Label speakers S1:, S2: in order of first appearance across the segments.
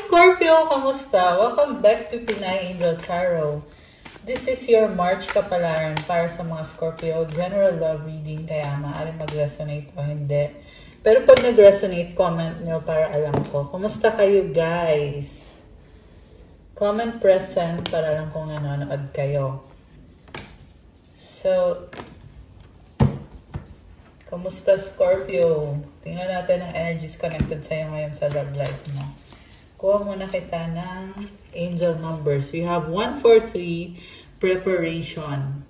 S1: Scorpio! Kamusta? Welcome back to Pinay Angel Tarot. This is your March kapalaran para sa mga Scorpio. General love reading, kaya maaaring mag-resonate o hindi. Pero pag nag-resonate, comment nyo para alam ko. Kamusta kayo, guys? Comment present para alam kung nanonood kayo. So, kamusta, Scorpio? Tingnan natin ang energies connected sa'yo ngayon sa love life mo. Kuha muna kita ng angel numbers. We have 143, preparation.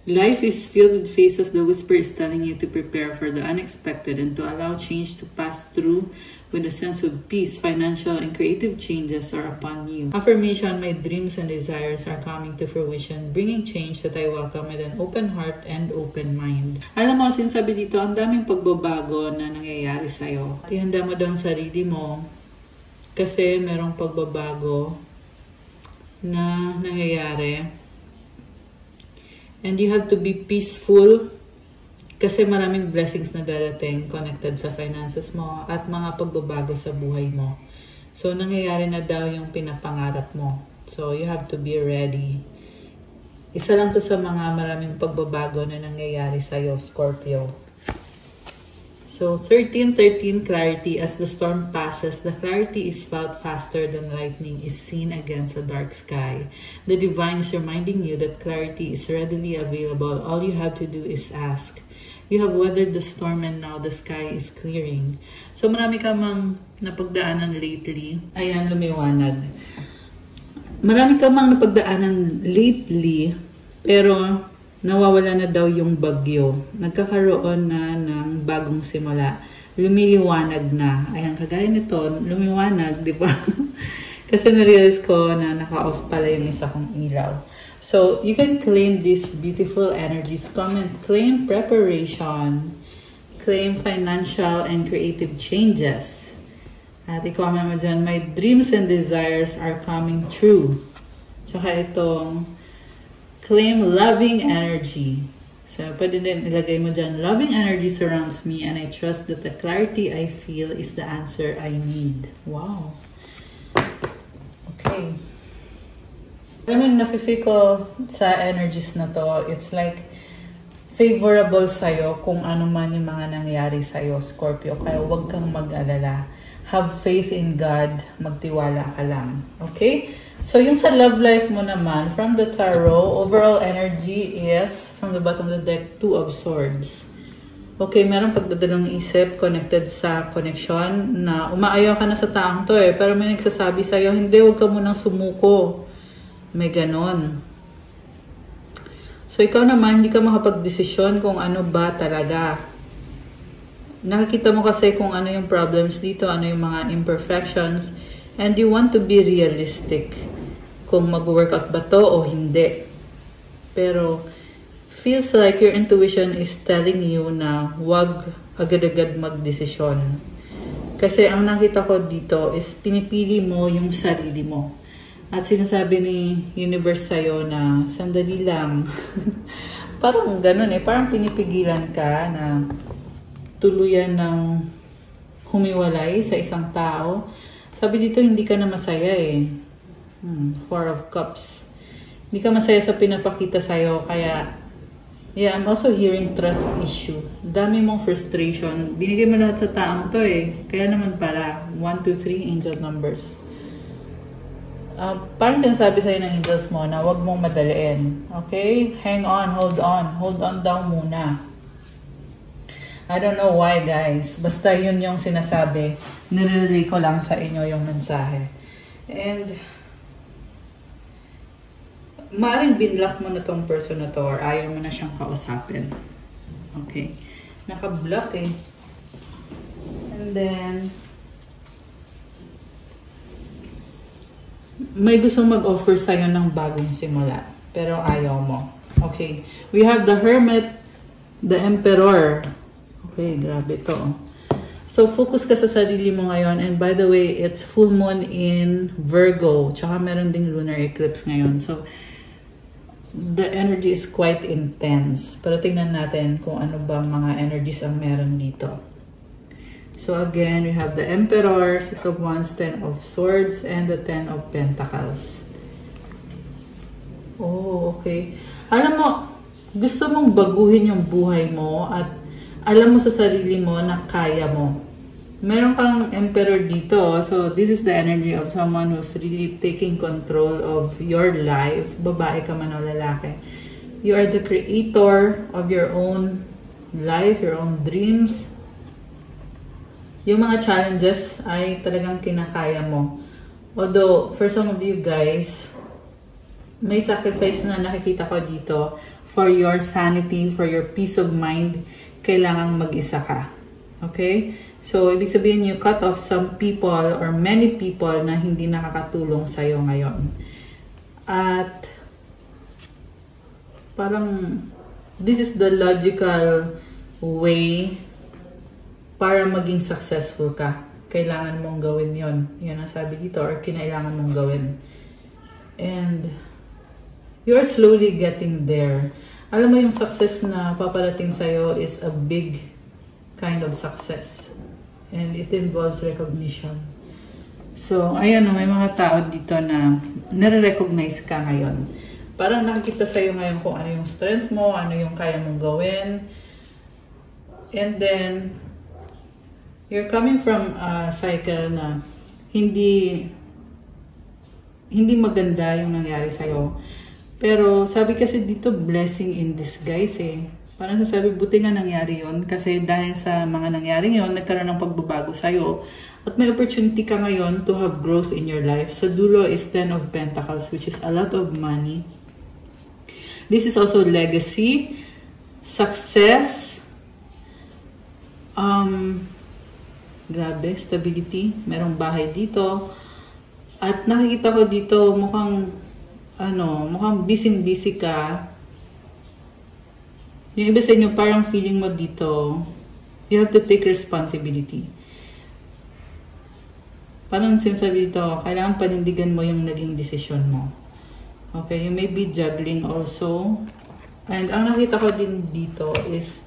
S1: Life is filled with faces. The whisper is telling you to prepare for the unexpected and to allow change to pass through with a sense of peace. Financial and creative changes are upon you. Affirmation, my dreams and desires are coming to fruition, bringing change that I welcome with an open heart and open mind. Alam mo, sinasabi dito, ang daming pagbabago na nangyayari sa'yo. Tihanda mo daw ang sarili mo kasi merong pagbabago na nangyayari. And you have to be peaceful kasi maraming blessings na darating connected sa finances mo at mga pagbabago sa buhay mo. So, nangyayari na daw yung pinapangarap mo. So, you have to be ready. Isa lang to sa mga maraming pagbabago na nangyayari sa'yo, Scorpio. So, 13:13 clarity. As the storm passes, the clarity is felt faster than lightning is seen against a dark sky. The divine is reminding you that clarity is readily available. All you have to do is ask. You have weathered the storm and now the sky is clearing. So, marami ka mang napagdaanan lately. Ayan, lumiwanag. Marami ka mang napagdaanan lately, pero nawawala na daw yung bagyo. Nagkakaroon na ng bagong simula. Lumiliwanag na. Ayan, kagaya nito, lumiwanag, di ba? Kasi na-realize ko na naka-off pala yung isa kong ilaw. So, you can claim these beautiful energies. Comment, claim preparation. Claim financial and creative changes. At i-comment mo dyan, my dreams and desires are coming true. Tsaka itong claim loving energy. So, pwede din ilagay mo dyan, loving energy surrounds me and I trust that the clarity I feel is the answer I need. Wow. Okay. Alam mo, nafe-feel ko sa energies na to, it's like favorable sa'yo kung ano man yung mga nangyari sa'yo, Scorpio. Kaya huwag kang mag-alala. Have faith in God. Magtiwala ka lang. Okay? So, yung sa love life mo naman, from the tarot, overall energy is, from the bottom of the deck, 2 of swords. Okay, meron pagdadalang isip connected sa connection na umaayaw ka na sa taong to eh. Pero may nagsasabi sa'yo, hindi, huwag ka munang sumuko. May ganon. So, ikaw naman, hindi ka makapag-desisyon kung ano ba talaga. Nakikita mo kasi kung ano yung problems dito, ano yung mga imperfections, and you want to be realistic kung mag-workout ba to o hindi. Pero, feels like your intuition is telling you na wag agad-agad mag-desisyon. Kasi ang nakita ko dito is pinipili mo yung sarili mo. At sinasabi ni universe sa'yo na sandali lang. Parang ganun eh. Parang pinipigilan ka na tuluyan ng humiwalay sa isang tao. Sabi dito, hindi ka na masaya eh. 4 of Cups. Hindi ka masaya sa pinapakita sa'yo. Kaya, yeah, I'm also hearing trust issue. Dami mong frustration. Binigay mo lahat sa taong to eh. Kaya naman pala, 1, 2, 3 angel numbers. Parang sinasabi sa'yo ng angels mo na huwag mong madaliin. Okay? Hang on, hold on. Hold on daw muna. I don't know why, guys. Basta yun yung sinasabi. Nirelay ko lang sa inyo yung mensahe. And, maaaring binlock mo na tong person na to or ayaw mo na siyang kausapin. Okay. Naka-block eh. And then, may gustong mag-offer sa'yo ng bagong simula. Pero ayaw mo. Okay. We have the Hermit, the Emperor. Okay, grabe to. So, focus ka sa sarili mo ngayon. And by the way, it's full moon in Virgo. Tsaka meron ding lunar eclipse ngayon. So, the energy is quite intense. Pero tingnan natin kung ano ba mga energies ang meron dito. So again, we have the Emperor, 6 of Wands, 10 of Swords, and the 10 of Pentacles. Oh, okay. Alam mo, gusto mong baguhin yung buhay mo at alam mo sa sarili mo na kaya mo. Meron kang Emperor dito. So, this is the energy of someone who's really taking control of your life. Babae ka man o lalaki. You are the creator of your own life, your own dreams. Yung mga challenges ay talagang kinakaya mo. Although, for some of you guys, may sacrifice na nakikita ko dito for your sanity, for your peace of mind, kailangang mag-isa ka. Okay? So, ibig sabihin you cut off some people or many people na hindi nakakatulong sa'yo ngayon. At parang this is the logical way para maging successful ka. Kailangan mong gawin yon. Yan ang sabi dito, or kinailangan mong gawin. And you are slowly getting there. Alam mo yung success na paparating sa'yo is a big kind of success. And it involves recognition. So, ayan, may mga tao dito na nare-recognize ka ngayon. Parang nakikita sa'yo ngayon kung ano yung strength mo, ano yung kaya mong gawin. And then, you're coming from a cycle na hindi maganda yung nangyari sa'yo. Pero, sabi kasi dito, blessing in disguise eh. Parang sasabi, buti nga nangyari yon kasi dahil sa mga nangyari yon, nagkaroon ng pagbabago sa'yo. At may opportunity ka ngayon to have growth in your life. Sa dulo is 10 of Pentacles, which is a lot of money. This is also legacy, success, grabe, stability. Merong bahay dito. At nakikita ko dito, mukhang busy-busy ka. Yung iba sa inyo, parang feeling mo dito, you have to take responsibility. Parang sinasabi dito, kailangan panindigan mo yung naging decision mo. Okay, you may be juggling also. And ang nakita ko din dito is,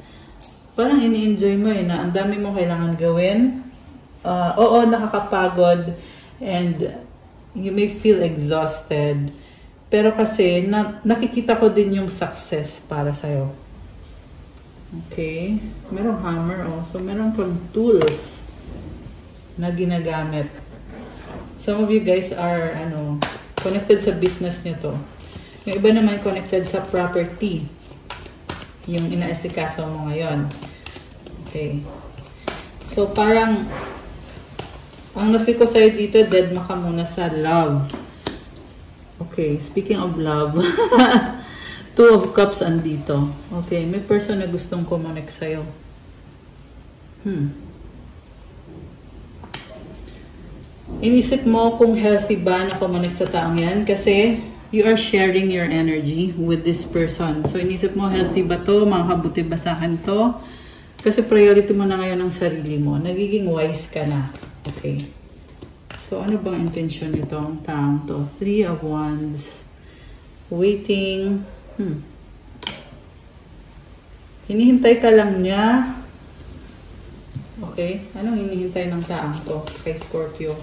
S1: parang ini-enjoy mo eh, na ang dami mo kailangan gawin. Oo, nakakapagod, and you may feel exhausted. Pero kasi, nakikita ko din yung success para sa'yo. Okay. Merong hammer also. Meron kang tools na ginagamit. Some of you guys are, connected sa business nito. Yung iba naman connected sa property. Yung inaasikaso mo ngayon. Okay. So, parang, ang na-feel ko sa'yo dito, dead ka muna sa love. Okay. Speaking of love, 2 of Cups andito. Okay, may person na gustong kumonek sa'yo. Inisip mo kung healthy ba na kumonek sa taong yan kasi you are sharing your energy with this person. So, inisip mo healthy ba to? Makakabuti basahan to? Kasi priority mo na ngayon ang sarili mo. Nagiging wise ka na. Okay. So, ano bang intention nito ang taong to? 3 of Wands. Waiting. Hinihintay ka lang niya. Okay. Anong hinihintay ng taong to kay Scorpio?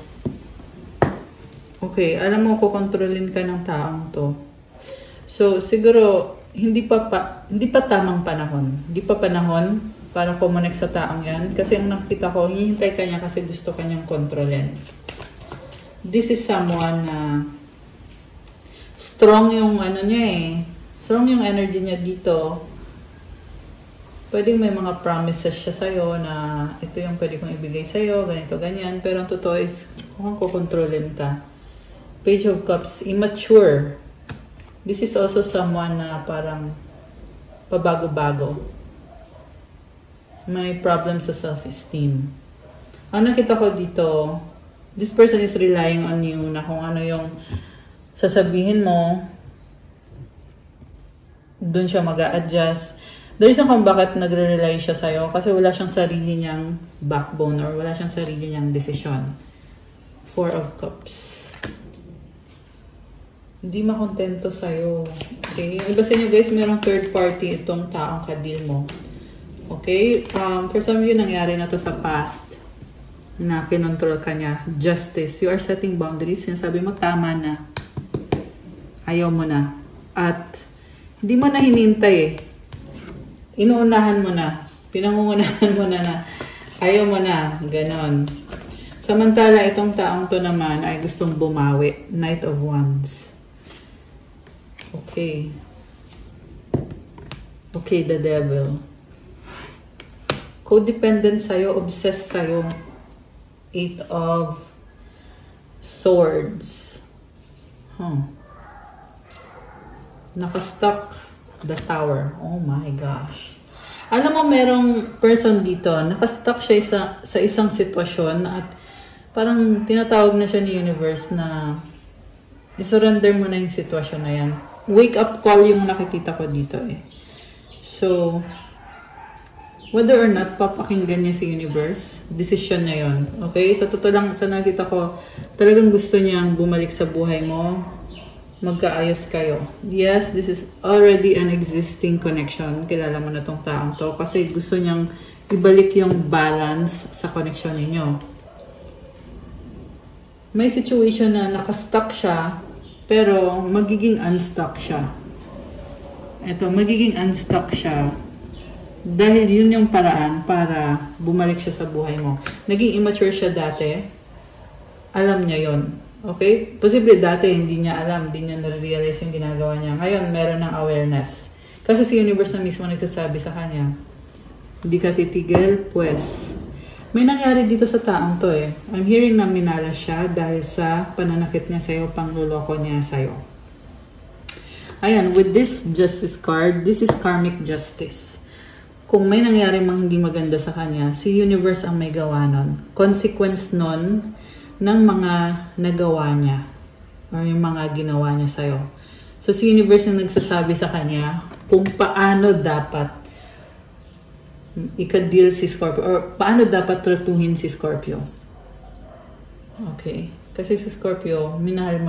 S1: Okay. Alam mo, kukontrolin ka ng taong to. So, siguro, hindi pa tamang panahon. Hindi pa panahon para kumonek sa taong yan. Kasi ang nakita ko, hinihintay ka niya kasi gusto ka niyang kontrolin. This is someone na strong yung niya eh. Strong yung energy niya dito. Pwedeng may mga promises siya sa'yo na ito yung pwede kong ibigay sa'yo, ganito, ganyan. Pero ang totoo is, kung kukontrolin ka. Page of Cups, immature. This is also someone na parang pabago-bago. May problem sa self-esteem. Ang nakita ko dito, this person is relying on you na kung ano yung sasabihin mo, doon siya mag-a-adjust. The reason kung bakit nagre-rely siya sa'yo, kasi wala siyang sarili niyang backbone or wala siyang sarili niyang desisyon. 4 of Cups. Hindi makontento sa'yo. Okay? Yung iba sa inyo guys, mayroong third party itong taong kadil mo. Okay? For some of you, nangyari na to sa past. na kinontrol ka niya. Justice. You are setting boundaries. Sinasabi mo, tama na. Ayaw mo na. At hindi mo na hinintay eh. Inuunahan mo na. Pinangungunahan mo na ayaw mo na. Ganon. Samantala, itong taong to naman ay gustong bumawi. Knight of Wands. Okay. Okay, the Devil. Codependent sa'yo, obsessed sa'yo. 8 of Swords. Nakastuck the Tower. Oh my gosh. Alam mo, merong person dito, nakastuck siya sa isang sitwasyon at parang tinatawag na siya ni Universe na isurrender mo na yung sitwasyon na yan. Wake up call yung nakikita ko dito eh. So, whether or not papakinggan niya si Universe, decision niya yun. Okay? Sa totoo lang, sa nakita ko, talagang gusto niyang bumalik sa buhay mo, magkaayos kayo. Yes, this is already an existing connection. Kilala mo na tong taong to kasi gusto niyang ibalik yung balance sa connection ninyo. May situation na nakastuck siya, pero magiging unstuck siya. Ito, magiging unstuck siya dahil yun yung paraan para bumalik siya sa buhay mo. Naging immature siya dati, alam niya yun. Okay? Posible dati hindi niya alam, hindi niya na-realize yung ginagawa niya. Ngayon, meron ng awareness. Kasi si Universe na mismo nagsasabi sa kanya, hindi ka titigil, pues. May nangyari dito sa taong to eh. I'm hearing na minala siya dahil sa pananakit niya sa'yo, pangluloko niya sa'yo. Ayan, with this Justice card, this is karmic justice. Kung may nangyari mang hindi maganda sa kanya, si Universe ang may gawa nun. Consequence nun ng mga nagawa niya or yung mga ginawa niya sa'yo. So, si Universe ang nagsasabi sa kanya kung paano dapat ika-deal si Scorpio or paano dapat tratuhin si Scorpio. Okay. Kasi si Scorpio, minahal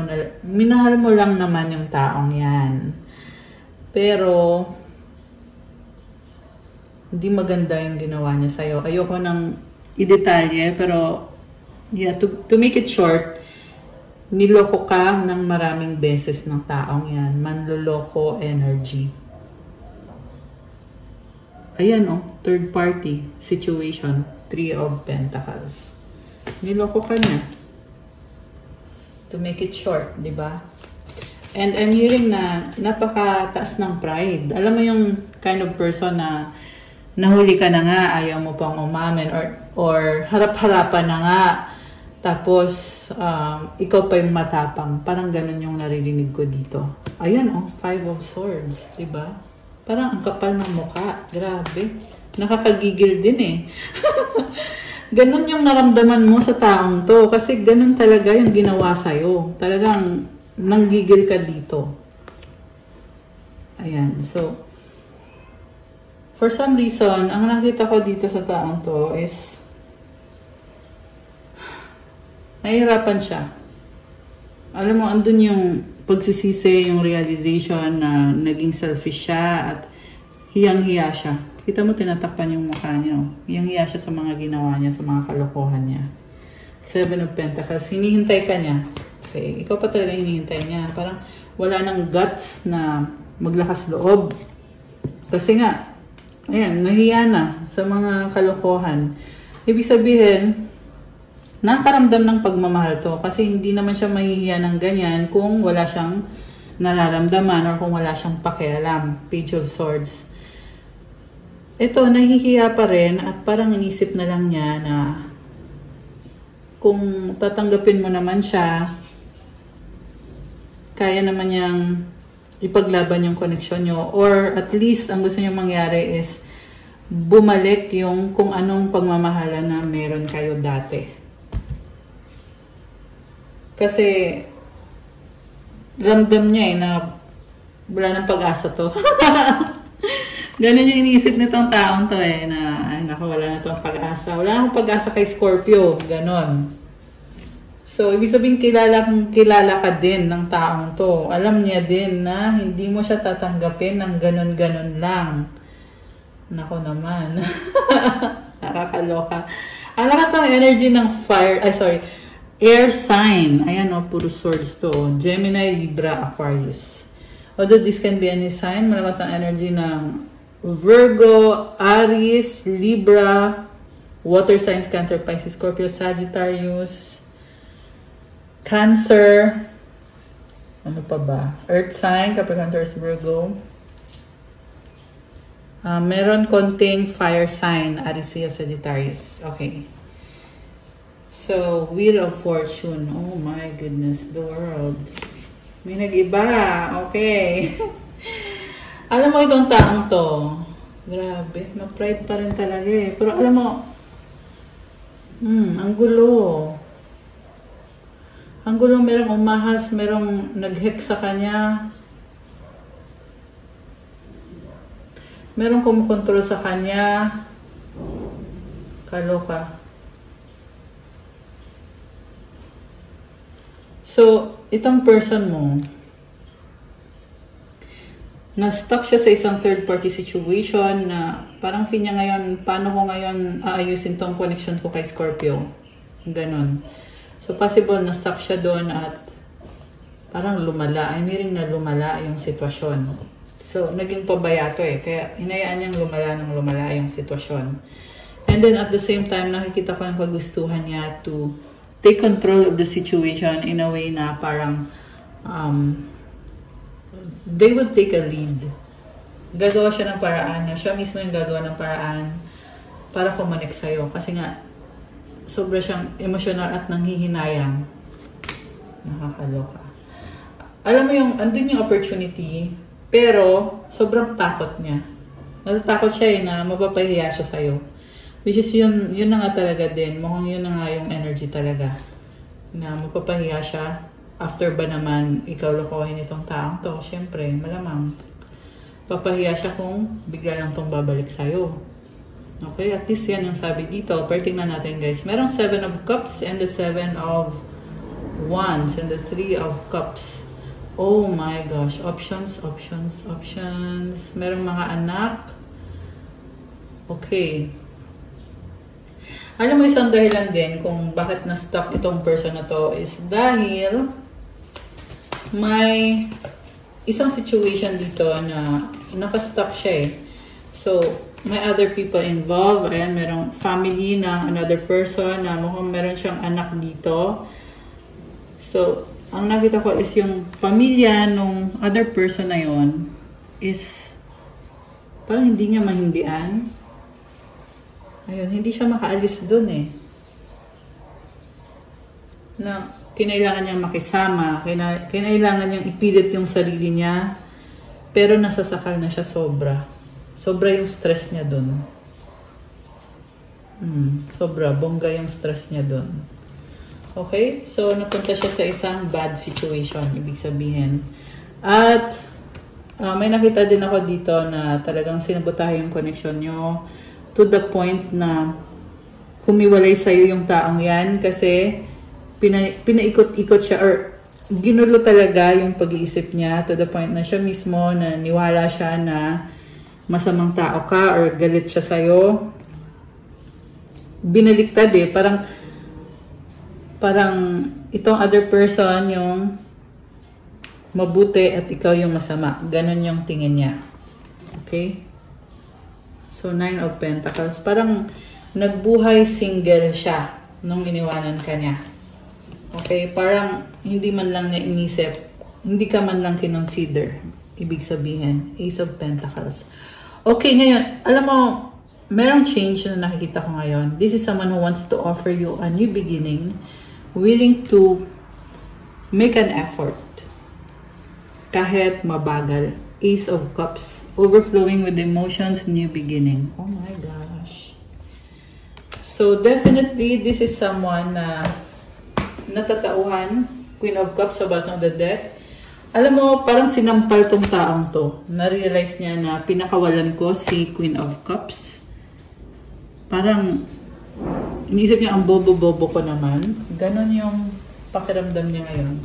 S1: mo lang naman yung taong yan. Pero, hindi maganda yung ginawa niya sa'yo. Ayoko nang i-detalye, pero, yeah, to make it short, niloko ka ng maraming beses ng taong yan. Manloloko energy. Ayan oh, third party situation, 3 of Pentacles. Niloko ka na. To make it short, di ba? And I'm hearing na napakataas ng pride. Alam mo yung kind of person na nahuli ka na nga, ayaw mo pang umamin or harap-harapan na nga. Tapos, ikaw pa yung matapang. Parang ganun yung naririnig ko dito. Ayan oh, 5 of Swords, di ba? Parang ang kapal ng mukha. Grabe. Nakakagigil din eh. Ganun yung naramdaman mo sa taong to. Kasi ganun talaga yung ginawa sa'yo. Talagang nanggigil ka dito. Ayan. So, for some reason, ang nakita ko dito sa taong to is nahihirapan siya. Alam mo, andun yung pagsisisi, yung realization na naging selfish siya at hiyang-hiya siya. Kita mo, tinatakpan yung mukha niya. Hiyang-hiya siya sa mga ginawa niya, sa mga kalokohan niya. 7 of Pentacles. Hinihintay ka niya. Okay, ikaw pa talaga hinihintay niya. Parang wala nang guts na maglakas loob. Kasi nga, ayan, nahiya na sa mga kalokohan. Ibig sabihin, nakaramdam ng pagmamahal to kasi hindi naman siya mahihiya ng ganyan kung wala siyang nararamdaman or kung wala siyang pakialam. Page of Swords. Ito, nahihiya pa rin at parang inisip na lang niya na kung tatanggapin mo naman siya, kaya naman niyang ipaglaban yung connection nyo or at least ang gusto niyo mangyari is bumalik yung kung anong pagmamahala na meron kayo dati. Kasi, ramdam niya na wala ng pag-asa to. Ganun yung iniisip nitong taong to na, ay naku, wala na itong pag-asa. Wala na akong pag-asa kay Scorpio. Ganon. So, ibig sabihin, kilala ka din ng taong to. Alam niya din na hindi mo siya tatanggapin ng ganon-ganon lang. Naku naman. Nakakaloka. Ang lakas ng energy ng fire, air sign. Ayan o, puro swords to. Gemini, Libra, Aquarius. Although this can be any sign, malakas ang energy ng Virgo, Aries, Libra, water signs, Cancer, Pisces, Scorpio, Sagittarius, Cancer, ano pa ba? Earth sign, Capricorn, Taurus, Virgo. Meron konting fire sign, Aries, Leo, Sagittarius. Okay. So, Wheel of Fortune. Oh my goodness, the world. May nag-iba. Okay. Alam mo itong taong to. Grabe. Ma-pride pa rin talaga eh. Pero alam mo, ang gulo. Ang gulo, merong umahas, merong nag-hex sa kanya. Merong kumukontrol sa kanya. Kaloka. So, itong person mo, na-stuck siya sa isang third-party situation na parang feel niya ngayon, paano ko ngayon aayusin tong connection ko kay Scorpio. Ganon. So, possible na-stuck siya doon at parang lumala. Ay, miring na lumala yung sitwasyon. So, naging pabaya to eh. Kaya, hinayaan niyang lumala yung sitwasyon. And then, at the same time, nakikita ko yung kagustuhan niya to take control of the situation in a way na parang they would take a lead. Gagawa siya ng paraan na siya mismo yung gagawa ng paraan para kumonek sa'yo. Kasi nga, sobra siyang emotional at nanghihinayang. Nakakaloka. Alam mo yung, andun yung opportunity, pero sobrang takot niya. Natatakot siya eh na mapapahiya siya sa'yo. Which is yun na nga talaga din. Mukhang yun na nga yung energy talaga. Na mapapahiya siya. After ba naman ikaw lokohin itong taong to? Siyempre, malamang. Papahiya siya kung bigla lang tong babalik sa'yo. Okay, at least yan yung sabi dito. Pero tingnan natin guys. Merong 7 of Cups and the 7 of Wands and the 3 of Cups. Oh my gosh. Options, options, options. Merong mga anak. Okay. Alam mo, isang dahilan din kung bakit na-stuck itong person na to is dahil may isang situation dito na naka-stuck siya eh. So, may other people involved. Ayan, merong family ng another person na mukhang meron siyang anak dito. So, ang nakita ko is yung pamilya nung other person na yon is parang hindi niya mahindian. Ayun, hindi siya makaalis dun eh. Na kinailangan niyang makisama, kinailangan niyang ipilit yung sarili niya, pero nasasakal na siya sobra. Sobra yung stress niya dun. Sobra, bongga yung stress niya dun. Okay? So, napunta siya sa isang bad situation, ibig sabihin. At, may nakita din ako dito na talagang sinabotahe yung connection nyo to the point na humiwalay sa'yo yung taong yan kasi pinaikot-ikot siya or ginulo talaga yung pag-iisip niya to the point na siya mismo na niwala siya na masamang tao ka or galit siya sa'yo. Binaliktad eh. Parang itong other person yung mabuti at ikaw yung masama. Ganon yung tingin niya. Okay? So, 9 of Pentacles. Parang nagbuhay single siya nung iniwanan ka niya. Okay? Parang hindi man lang niya inisip. Hindi ka man lang kinonsider. Ibig sabihin, Ace of Pentacles. Okay, ngayon, alam mo, merong change na nakikita ko ngayon. This is someone who wants to offer you a new beginning, willing to make an effort. Kahit mabagal. Ace of Cups. Overflowing with emotions, new beginning. Oh my gosh. So, definitely, this is someone na natatauhan. Queen of Cups sa bottom of the deck. Alam mo, parang sinampal tong taong to. Na-realize niya na pinakawalan ko si Queen of Cups. Parang, inisip niya, ang bobo-bobo ko naman. Ganon yung pakiramdam niya ngayon.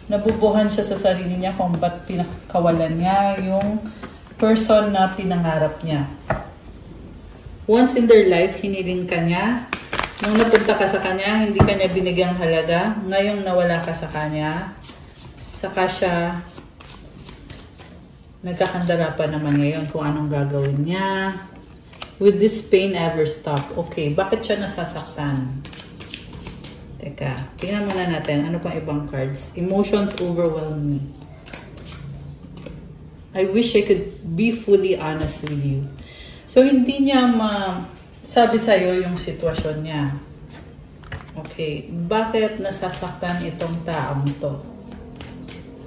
S1: Nabubuhan siya sa sarili niya kung ba't pinakawalan niya yung person na pinangarap niya. Once in their life, hiniling ka niya. Nung napunta ka sa kanya, hindi ka niya binigyang halaga. Ngayong nawala ka sa kanya, saka siya nagkakandara pa naman ngayon kung anong gagawin niya. Will this pain ever stop? Okay, bakit siya nasasaktan? Teka, tingnan muna natin. Ano pang ibang cards? Emotions overwhelm me. I wish I could be fully honest with you. So, hindi niya sabi sa'yo yung sitwasyon niya. Okay, bakit nasasaktan itong taong to?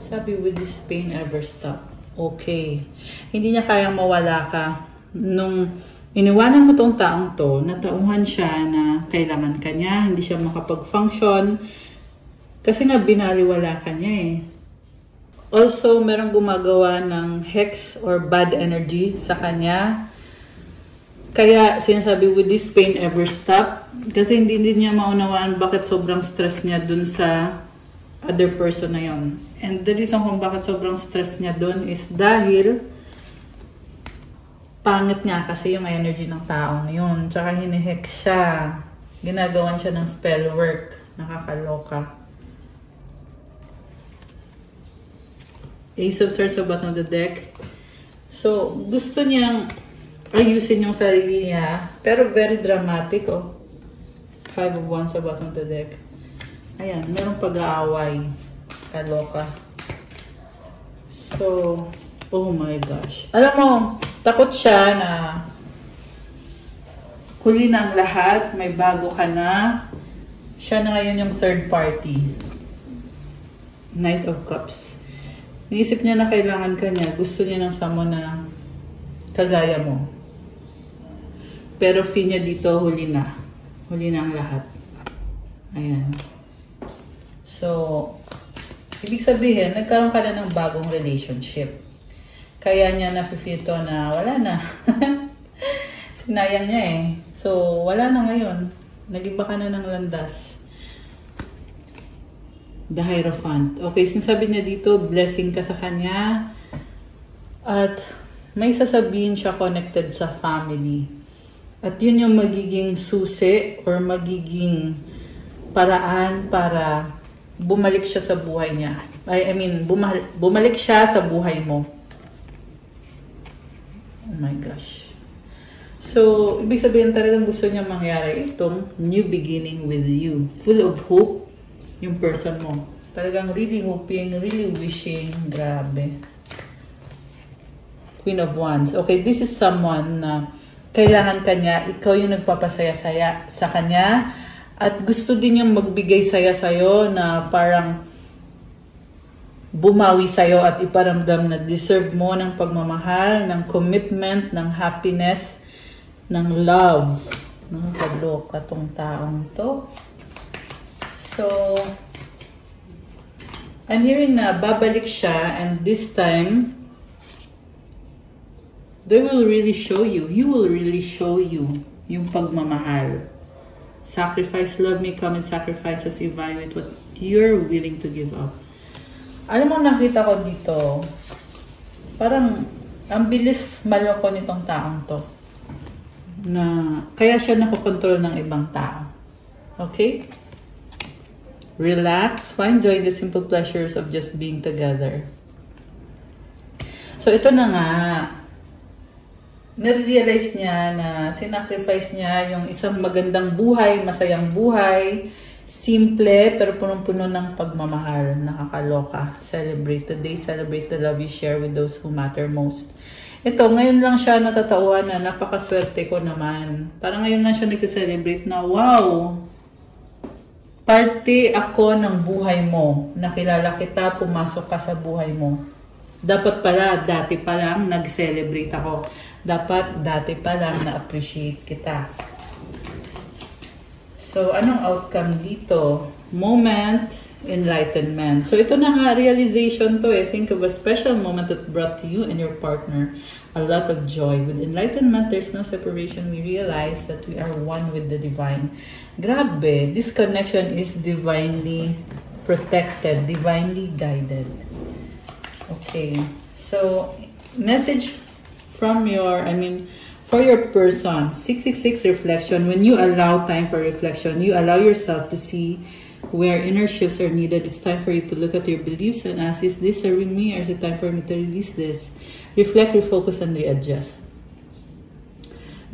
S1: Sabi, will this pain ever stop? Okay, hindi niya kayang mawala ka. Nung iniwanan mo tong taong to, natauhan siya na kailangan ka niya, hindi siya makapag-function, kasi nga binaliwala ka niya eh. Also, merong gumagawa ng hex or bad energy sa kanya. Kaya sinasabi, would this pain ever stop? Kasi hindi niya maunawaan bakit sobrang stress niya dun sa other person na yon. And the reason kung bakit sobrang stress niya dun is dahil pangit nga kasi yung energy ng taong yun. Tsaka hinihex siya. Ginagawan siya ng spell work. Nakakaloka. Ace of Swords sa bottom of the deck. So, gusto niyang ayusin yung sarili niya. Pero very dramatic, oh. Five of Wands sa bottom of the deck. Ayan, merong pag-aaway. Kaloka. So, oh my gosh. Alam mo, takot siya na huli na ang lahat, may bago ka na. Siya na ngayon yung third party. Knight of Cups. Niisip niya na kailangan ka niya. Gusto niya ng someone na kagaya mo. Pero feel niya dito, huli na. Huli na ang lahat. Ayan. So, ibig sabihin, nagkaroon ka na ng bagong relationship. Kaya niya na-feel to na wala na. Sinayang niya eh. So, wala na ngayon. Nag-iba ka na ng landas. The Hierophant. Okay, sinasabi niya dito, blessing ka sa kanya. At may sasabihin siya connected sa family. At yun yung magiging susi or magiging paraan para bumalik siya sa buhay niya. I mean, bumalik siya sa buhay mo. Oh my gosh. So, ibig sabihin talagang gusto niya mangyari itong new beginning with you. Full of hope yung person mo. Talagang really hoping, really wishing. Grabe. Queen of Wands. Okay, this is someone na kailangan kanya, ikaw yung nagpapasaya-saya sa kanya. At gusto din yung magbigay saya sa'yo na parang bumawi sa'yo at iparamdam na deserve mo ng pagmamahal, ng commitment, ng happiness, ng love. Nakakaloka tong taong to. So, I'm hearing na babalik siya and this time, they will really show you. You will really show you yung pagmamahal. Sacrifice, love may come in sacrifices. Evaluate what you're willing to give up. Alam mo, nakita ko dito, parang ang bilis maloko nitong taong to. Na, kaya siya nakokontrol ng ibang tao. Okay? Relax. Enjoy the simple pleasures of just being together. So, ito na nga. Narealize niya na sinacrifice niya yung isang magandang buhay, masayang buhay, simple, pero punong-puno ng pagmamahal. Nakakaloka. Celebrate today. Celebrate the love you share with those who matter most. Ito, ngayon lang siya natatauhan na napakaswerte ko naman. Parang ngayon lang siya nagsiselebrate na, wow! Parte ako ng buhay mo. Nakilala kita, pumasok ka sa buhay mo. Dapat pala, dati pa lang nag-celebrate ako. Dapat, dati pa lang na-appreciate kita. So, anong outcome dito? Moment, enlightenment. So, ito na nga, realization to eh. Think of a special moment that brought to you and your partner a lot of joy. With enlightenment, there's no separation. We realize that we are one with the divine. Grabe, this connection is divinely protected, divinely guided. Okay, so, message from For your person, 666 reflection. When you allow time for reflection, you allow yourself to see where inner shifts are needed. It's time for you to look at your beliefs and ask, is this serving me or is it time for me to release this? Reflect, refocus, and readjust.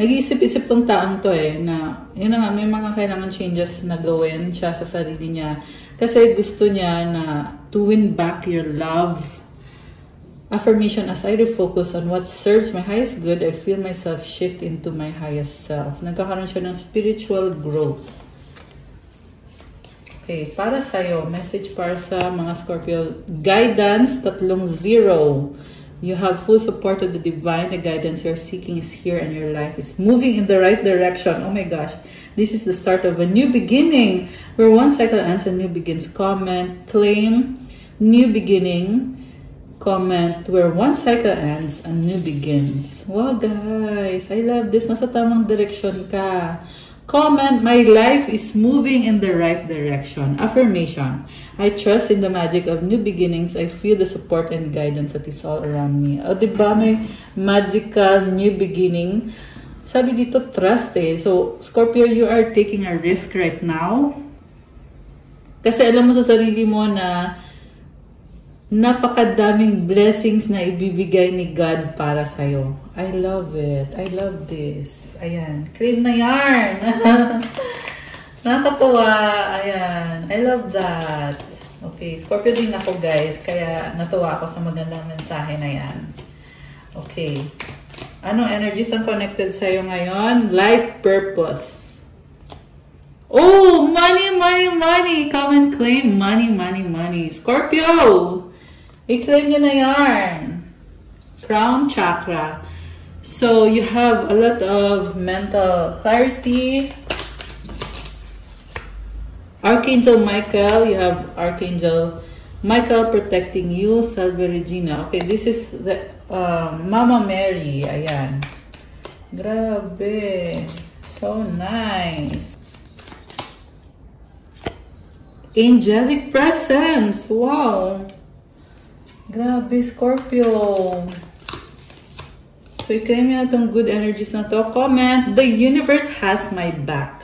S1: Nag-iisip-isip tong taong to na yun na nga, may mga kailangan changes na gawin siya sa sarili niya. Kasi gusto niya na to win back your love. Affirmation, as I refocus on what serves my highest good, I feel myself shift into my highest self. Nagkakaroon siya ng spiritual growth. Okay, para sa'yo, message para sa mga Scorpio. Guidance, 30. You have full support of the divine. The guidance you're seeking is here and your life is moving in the right direction. Oh my gosh. This is the start of a new beginning. Where one cycle ends, a new begins. Comment, claim, new beginning. Comment, where one cycle ends, a new begins. Wow guys, I love this. Nasa tamang direction ka. Comment, my life is moving in the right direction. Affirmation, I trust in the magic of new beginnings. I feel the support and guidance that is all around me. O, diba may magical new beginning? Sabi dito, trust So, Scorpio, you are taking a risk right now. Kasi alam mo sa sarili mo na napakadaming blessings na ibibigay ni God para sa'yo. I love it. I love this. Ayan. Claim na yarn. Nakakatuwa. Ayan. I love that. Okay. Scorpio din ako, guys. Kaya natuwa ako sa magandang mensahe na yan. Okay. Anong energies ang connected sa'yo ngayon? Life purpose. Oh! Money, money, money! Come and claim money, money, money. Scorpio! I-claim nyo na yarn. Crown chakra. So, you have a lot of mental clarity. Archangel Michael. You have Archangel Michael protecting you. Salve Regina. Okay, this is the Mama Mary. Ayan. Grabe. So nice. Angelic presence. Wow. Grabe, Scorpio. So, i-claim nyo na itong good energies na to. Comment, the universe has my back.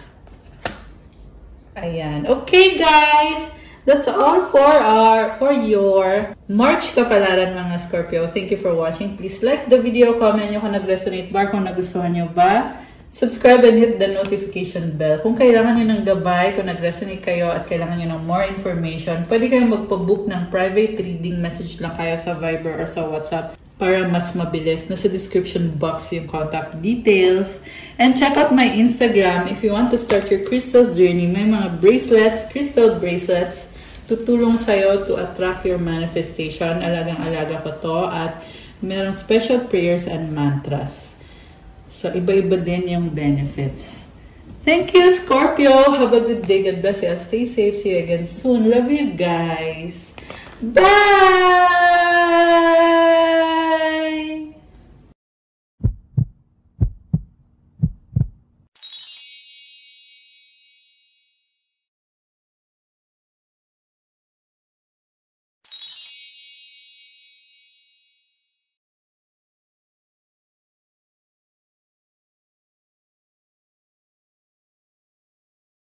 S1: Ayan. Okay, guys. That's all for your March kapalaran, mga Scorpio. Thank you for watching. Please like the video, comment nyo kung nag-resonate ba, kung nagustuhan nyo ba. Subscribe and hit the notification bell. Kung kailangan nyo ng gabay, kung nag-resonate kayo at kailangan nyo ng more information, pwede kayong magpa-book ng private reading. Message lang kayo sa Viber or sa WhatsApp para mas mabilis. Nasa description box yung contact details. And check out my Instagram if you want to start your crystals journey. May mga bracelets, crystal bracelets, tutulong sa'yo to attract your manifestation. Alagang-alaga ko to at mayroong special prayers and mantras. So, iba-iba din yung benefits. Thank you, Scorpio. Have a good day. God bless you. Stay safe. See you again soon. Love you guys. Bye!